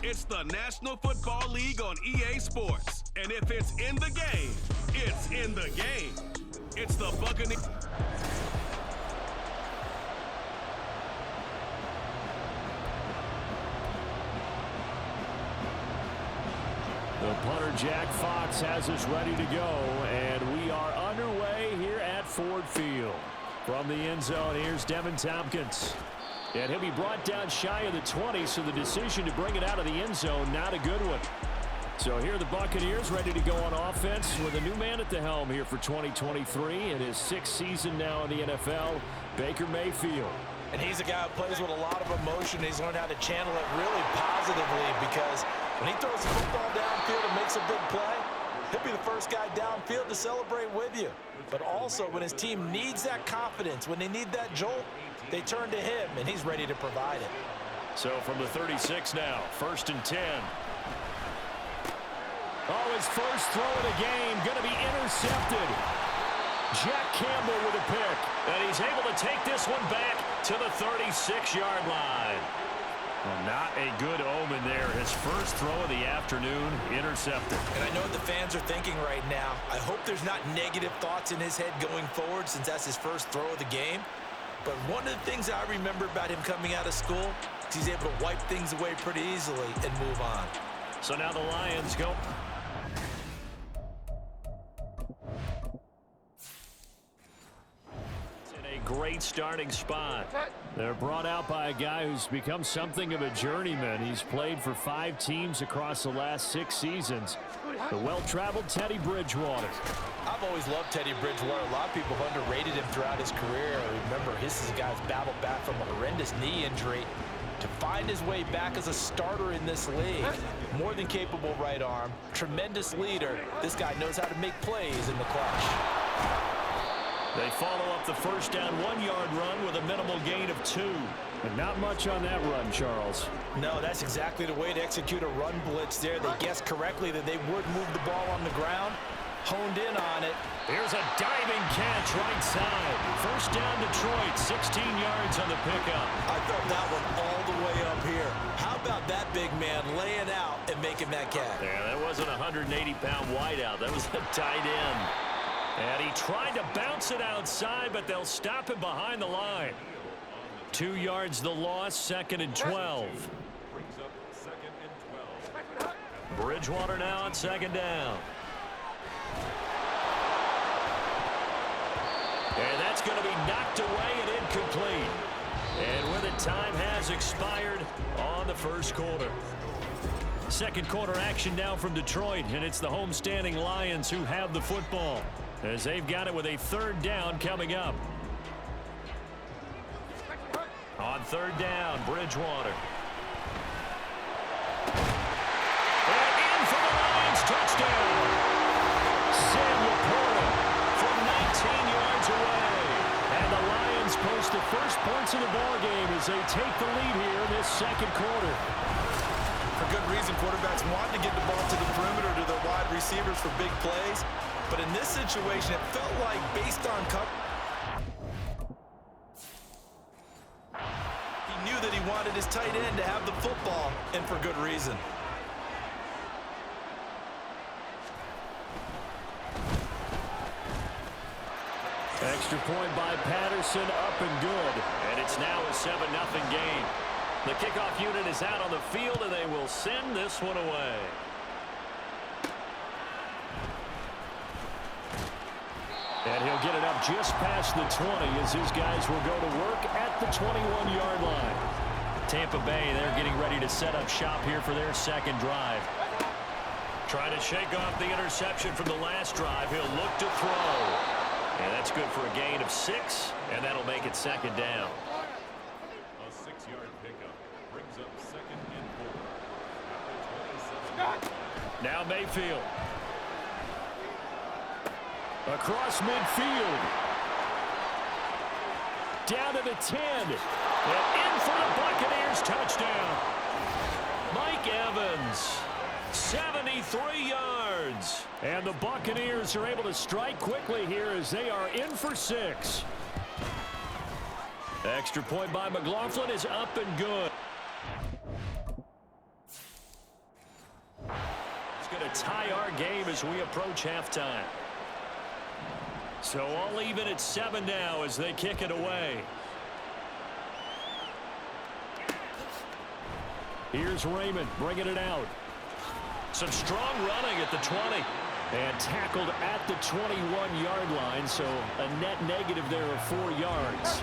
It's the National Football League on EA Sports. And if it's in the game, it's in the game. It's the Buccaneers. The punter, Jack Fox, has us ready to go, and we are underway here at Ford Field. From the end zone, here's Devin Tompkins. And he'll be brought down shy of the 20, so the decision to bring it out of the end zone, not a good one. So here are the Buccaneers ready to go on offense with a new man at the helm here for 2023 in his 6th season now in the NFL, Baker Mayfield. And he's a guy who plays with a lot of emotion. He's learned how to channel it really positively because when he throws the football downfield and makes a big play, he'll be the first guy downfield to celebrate with you. But also when his team needs that confidence, when they need that jolt, they turn to him, and he's ready to provide it. So from the 36 now, 1st and 10. Oh, his first throw of the game going to be intercepted. Jack Campbell with a pick, and he's able to take this one back to the 36-yard line. Well, not a good omen there. His first throw of the afternoon, intercepted. And I know what the fans are thinking right now. I hope there's not negative thoughts in his head going forward since that's his first throw of the game. But one of the things I remember about him coming out of school is he's able to wipe things away pretty easily and move on. So now the Lions go. In a great starting spot. They're brought out by a guy who's become something of a journeyman. He's played for 5 teams across the last 6 seasons. The well-traveled Teddy Bridgewater. I've always loved Teddy Bridgewater. A lot of people have underrated him throughout his career. Remember, this is a guy who's battled back from a horrendous knee injury to find his way back as a starter in this league. More than capable right arm, tremendous leader. This guy knows how to make plays in the clutch. They follow up the first down 1-yard run with a minimal gain of 2. And not much on that run, Charles. No, that's exactly the way to execute a run blitz there. They guessed correctly that they would move the ball on the ground, honed in on it. Here's a diving catch right side. First down Detroit, 16 yards on the pickup. I felt that one all the way up here. How about that big man laying out and making that catch? Yeah, that wasn't a 180-pound wideout. That was a tight end. And he tried to bounce it outside, but they'll stop him behind the line. 2 yards the loss, 2nd and 12. Bridgewater now on 2nd down. And that's going to be knocked away and incomplete. And with it, time has expired on the first quarter. Second quarter action now from Detroit, and it's the homestanding Lions who have the football as they've got it with a 3rd down coming up. On 3rd down, Bridgewater. And in for the Lions, touchdown. Sam Laporta from 19 yards away. And the Lions post the first points of the ballgame as they take the lead here in this 2nd quarter. For good reason, quarterbacks want to get the ball to the perimeter to their wide receivers for big plays. But in this situation, it felt like based on cover. He knew that he wanted his tight end to have the football, and for good reason. Extra point by Patterson, up and good. And it's now a 7-0 game. The kickoff unit is out on the field, and they will send this one away. And he'll get it up just past the 20 as his guys will go to work at the 21-yard line. Tampa Bay, they're getting ready to set up shop here for their 2nd drive. Trying to shake off the interception from the last drive. He'll look to throw. And that's good for a gain of 6, and that'll make it 2nd down. A 6-yard pickup brings up 2nd and 4. Now Mayfield. Across midfield. Down to the 10. And in for the Buccaneers touchdown. Mike Evans. 73 yards. And the Buccaneers are able to strike quickly here as they are in for 6. Extra point by McLaughlin is up and good. tie our game as we approach halftime. So all even at 7 now as they kick it away. Here's Raymond bringing it out. Some strong running at the 20. And tackled at the 21-yard line, so a net negative there of 4 yards.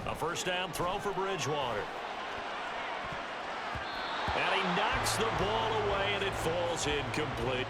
A first down throw for Bridgewater. And he knocks the ball away, and it falls incomplete.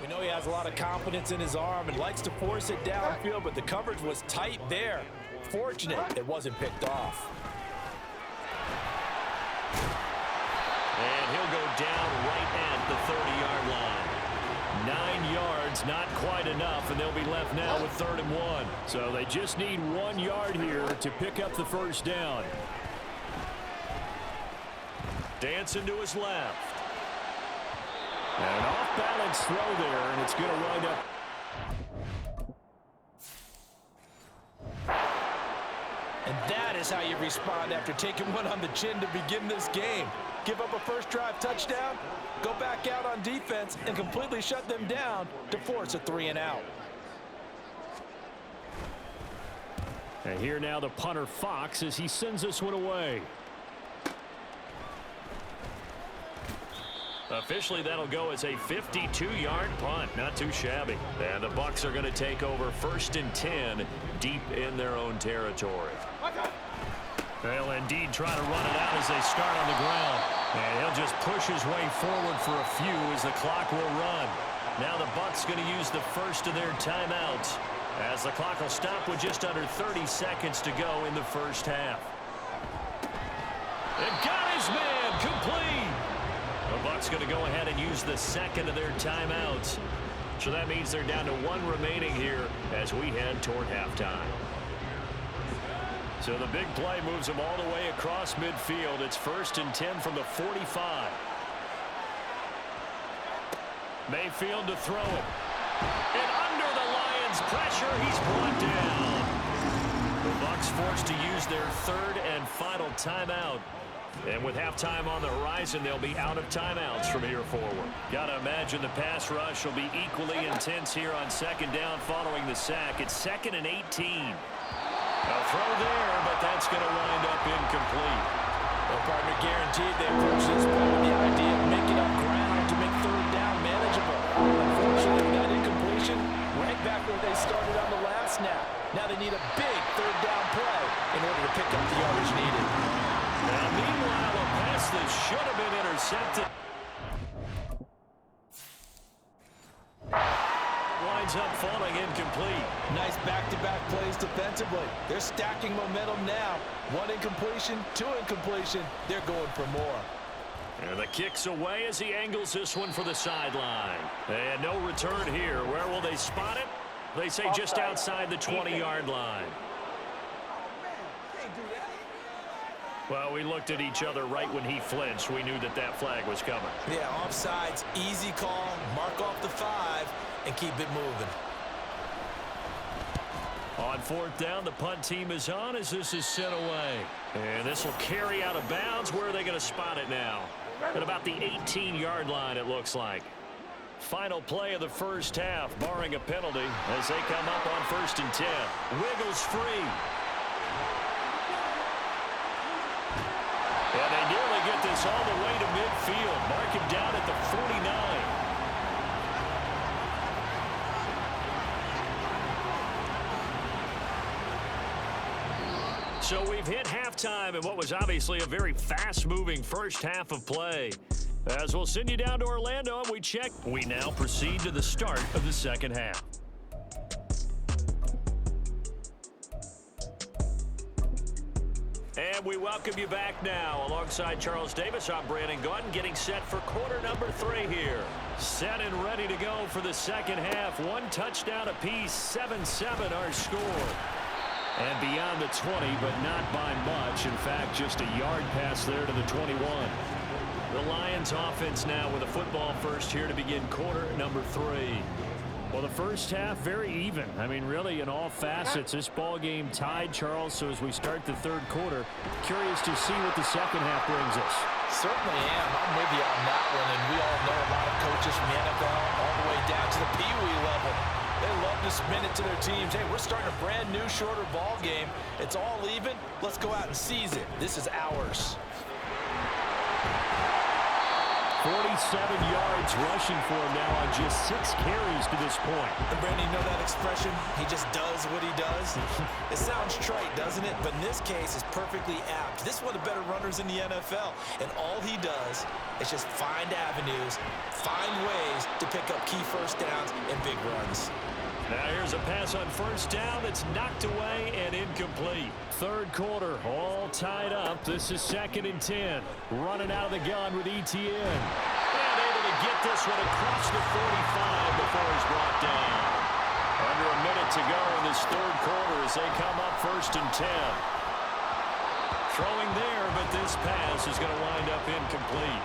We know he has a lot of confidence in his arm and likes to force it downfield, but the coverage was tight there. Fortunate it wasn't picked off. And he'll go down right at the 30-yard line. 9 yards, not quite enough, and they'll be left now with 3rd and 1. So they just need 1 yard here to pick up the first down. Dancing to his left. An off-balance throw there, and it's going to wind up. And that is how you respond after taking one on the chin to begin this game. Give up a first drive touchdown, go back out on defense, and completely shut them down to force a 3-and-out. And here now the punter Fox as he sends this one away. Officially, that'll go as a 52-yard punt. Not too shabby. And the Bucs are going to take over 1st and 10 deep in their own territory. They'll indeed try to run it out as they start on the ground. And he'll just push his way forward for a few as the clock will run. Now the Bucs going to use the first of their timeouts as the clock will stop with just under 30 seconds to go in the first half. And got his man complete. The Bucs going to go ahead and use the second of their timeouts. So that means they're down to 1 remaining here as we head toward halftime. So the big play moves them all the way across midfield. It's 1st and 10 from the 45. Mayfield to throw it. And under the Lions' pressure, he's brought down. The Bucs forced to use their 3rd and final timeout. And with halftime on the horizon, they'll be out of timeouts from here forward. Got to imagine the pass rush will be equally intense here on 2nd down following the sack. It's 2nd and 18. A throw there, but that's going to wind up incomplete. Well, partner, guaranteed they approach this play with the idea of making up ground to make 3rd down manageable. Unfortunately, that incompletion right back where they started on the last snap. Now they need a big 3rd down play in order to pick up the yardage needed. Now, meanwhile, a pass that should have been intercepted. Winds up falling incomplete. Nice back-to-back plays defensively. They're stacking momentum now. 1 incompletion, 2 incompletion. They're going for more. And the kick's away as he angles this one for the sideline. And no return here. Where will they spot it? They say just outside the 20-yard line. Well, we looked at each other right when he flinched. We knew that that flag was coming. Yeah, offsides, easy call. Mark off the 5 and keep it moving. On 4th down, the punt team is on as this is sent away. And this will carry out of bounds. Where are they going to spot it now? At about the 18-yard line, it looks like. Final play of the first half, barring a penalty, as they come up on 1st and 10. Wiggles free. And they nearly get this all the way to midfield. Mark him down at the 49. So we've hit halftime in what was obviously a very fast-moving first half of play. As we'll send you down to Orlando and we now proceed to the start of the second half. And we welcome you back now. Alongside Charles Davis, I'm Brandon Gunn, getting set for quarter number 3 here. Set and ready to go for the second half. 1 touchdown apiece, 7-7 our score. And beyond the 20, but not by much. In fact, just a yard pass there to the 21. The Lions offense now with a football first here to begin quarter number 3. Well, the first half, very even. I mean, really, in all facets, this ball game tied, Charles. So as we start the third quarter, curious to see what the second half brings us. Certainly am. I'm with you on that one. And we all know a lot of coaches from the NFL all the way down to the Pee Wee level. They love to spin it to their teams. Hey, we're starting a brand new, shorter ball game. It's all even. Let's go out and seize it. This is ours. 47 yards rushing for him now on just 6 carries to this point. And Brandon, you know that expression? He just does what he does. It sounds trite, doesn't it? But in this case, it's perfectly apt. This is one of the better runners in the NFL. And all he does is just find avenues, find ways to pick up key first downs and big runs. Now here's a pass on first down. It's knocked away and incomplete. Third quarter, all tied up. This is 2nd and 10. Running out of the gun with Etienne. And able to get this one across the 45 before he's brought down. Under a minute to go in this third quarter as they come up 1st and 10. Throwing there, but this pass is going to wind up incomplete.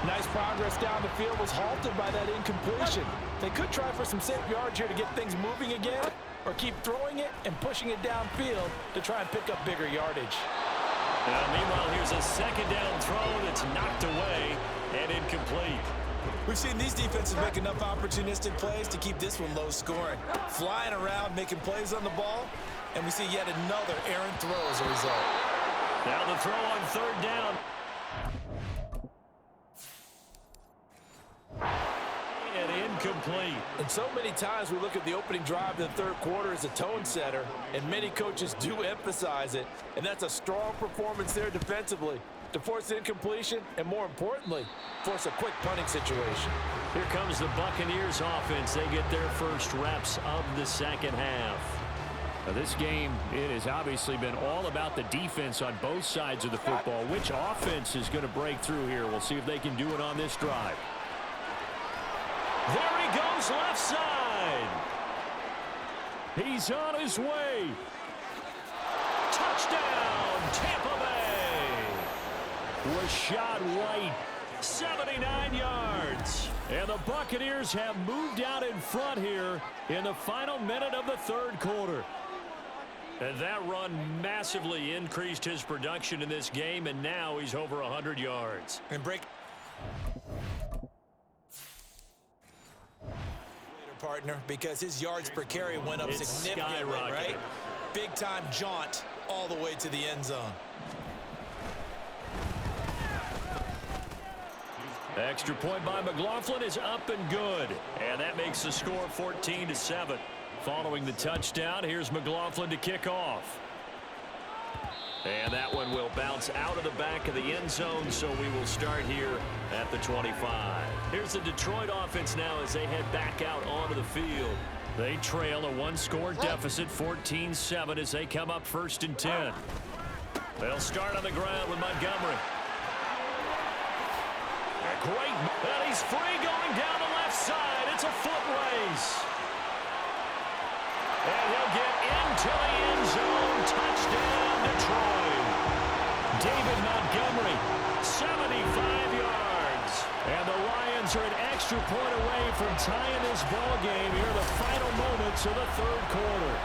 Nice progress down the field, was halted by that incompletion. They could try for some safe yards here to get things moving again, or keep throwing it and pushing it downfield to try and pick up bigger yardage. Now, meanwhile, here's a 2nd down throw that's knocked away and incomplete. We've seen these defenses make enough opportunistic plays to keep this one low scoring. Flying around, making plays on the ball, and we see yet another errant throw as a result. Now the throw on 3rd down. And incomplete. And so many times we look at the opening drive in the third quarter as a tone setter, and many coaches do emphasize it, and that's a strong performance there defensively to force incompletion and, more importantly, force a quick punting situation. Here comes the Buccaneers offense. They get their first reps of the second half. Now this game, it has obviously been all about the defense on both sides of the football. Which offense is going to break through here? We'll see if they can do it on this drive. There he goes, left side. He's on his way. Touchdown, Tampa Bay. Rashad White, 79 yards. And the Buccaneers have moved out in front here in the final minute of the third quarter. And that run massively increased his production in this game, and now he's over 100 yards. And break. Partner, because his yards per carry went up significantly, right? Big time jaunt all the way to the end zone. Extra point by McLaughlin is up and good, and that makes the score 14-7. Following the touchdown, here's McLaughlin to kick off. And that one will bounce out of the back of the end zone, so we will start here at the 25. Here's the Detroit offense now as they head back out onto the field. They trail a 1-score deficit, 14-7, as they come up 1st and 10. They'll start on the ground with Montgomery. Great, and he's free going down the left side. It's a foot race. And he'll get into the end zone. Touchdown, Detroit. David Montgomery, 75 yards. And the Lions are an extra point away from tying this ball game here in the final moments of the third quarter.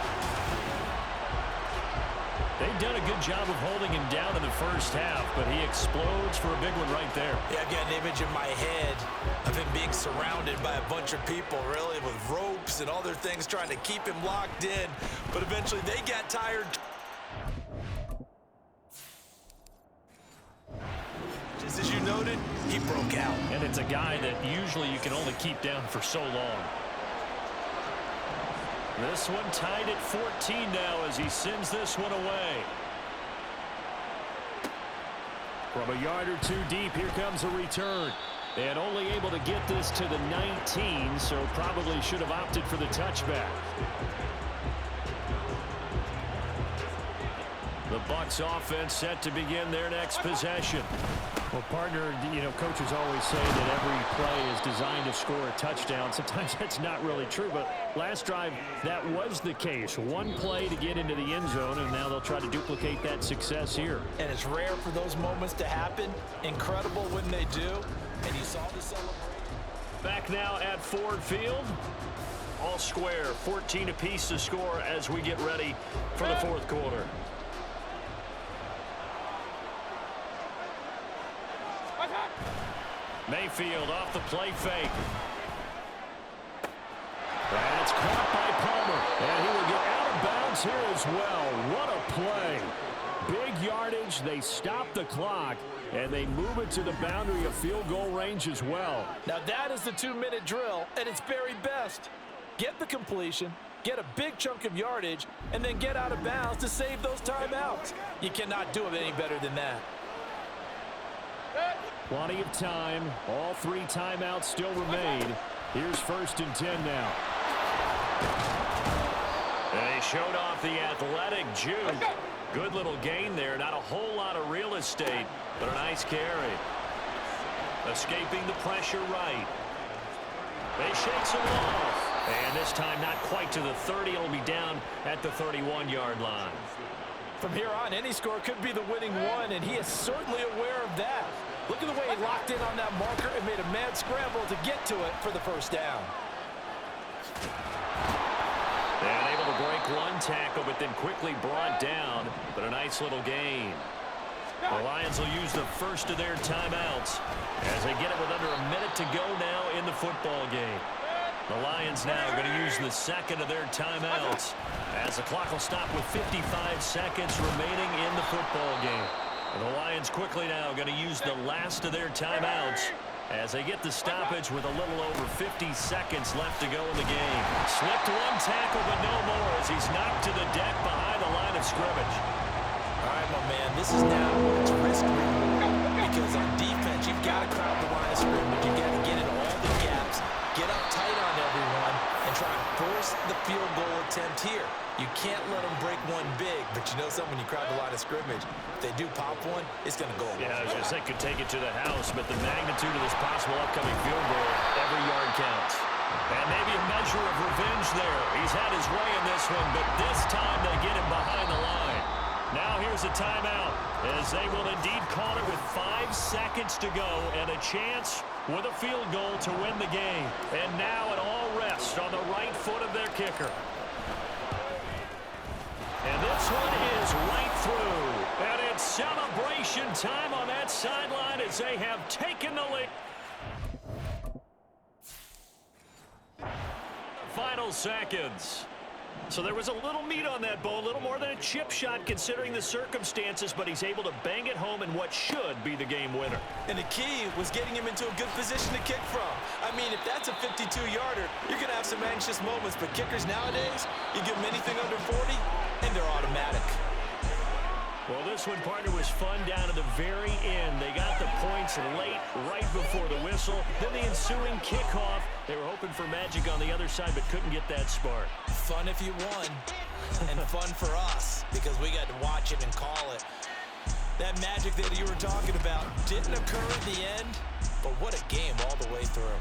They've done a good job of holding him down in the first half, but he explodes for a big one right there. Yeah, I've got an image in my head of him being surrounded by a bunch of people, really, with ropes and other things trying to keep him locked in. But eventually they got tired. Just as you noted, he broke out. And it's a guy that usually you can only keep down for so long. This one tied at 14 now as he sends this one away. From a yard or two deep, here comes a return. And only able to get this to the 19, so probably should have opted for the touchback. The Bucs offense set to begin their next possession. Well, partner, coaches always say that every play is designed to score a touchdown. Sometimes that's not really true, but last drive, that was the case. One play to get into the end zone, and now they'll try to duplicate that success here. And it's rare for those moments to happen. Incredible when they do. And you saw the celebration. Back now at Ford Field. All square, 14 apiece to score as we get ready for the fourth quarter. Mayfield off the play fake. That's caught by Palmer. And he will get out of bounds here as well. What a play. Big yardage. They stop the clock. And they move it to the boundary of field goal range as well. Now that is the 2-minute drill at its very best. Get the completion, get a big chunk of yardage, and then get out of bounds to save those timeouts. You cannot do it any better than that. Plenty of time. All 3 timeouts still remain. Here's 1st and 10 now. They showed off the athletic juke. Good little gain there. Not a whole lot of real estate, but a nice carry. Escaping the pressure right. They shake some off. And this time not quite to the 30. It'll be down at the 31-yard line. From here on, any score could be the winning one, and he is certainly aware of that. Look at the way he locked in on that marker and made a mad scramble to get to it for the first down. And able to break one tackle, but then quickly brought down. But a nice little gain. The Lions will use the first of their timeouts as they get it with under a minute to go now in the football game. The Lions now are going to use the second of their timeouts as the clock will stop with 55 seconds remaining in the football game. And the Lions quickly now going to use the last of their timeouts as they get the stoppage with a little over 50 seconds left to go in the game. Slipped one tackle, but no more as he's knocked to the deck behind the line of scrimmage. All right, my man, this is now it's risk-free. Because on defense, you've got to crowd the line of scrimmage. You've got to get into all the gaps, get up tight on everyone, and try and force the field goal attempt here. You can't let them break one big, but you know something, when you crowd the line of scrimmage, if they do pop one, it's going to go away. Yeah, I was going to say could take it to the house, but the magnitude of this possible upcoming field goal, every yard counts. And maybe a measure of revenge there. He's had his way in this one, but this time they get him behind the line. Now here's a timeout as they will indeed call it with 5 seconds to go and a chance with a field goal to win the game. And now it all rests on the right foot of their kicker. And this one is right through. And it's celebration time on that sideline as they have taken the lead. Final seconds. So there was a little meat on that bone, a little more than a chip shot considering the circumstances, but he's able to bang it home in what should be the game winner. And the key was getting him into a good position to kick from. I mean, if that's a 52-yarder, you're going to have some anxious moments, but kickers nowadays, you give them anything under 40, and they're automatic. Well, this one, partner, was fun down to the very end. They got the points late, right before the whistle. Then the ensuing kickoff. They were hoping for magic on the other side, but couldn't get that spark. Fun if you won, and fun for us, because we got to watch it and call it. That magic that you were talking about didn't occur at the end, but what a game all the way through.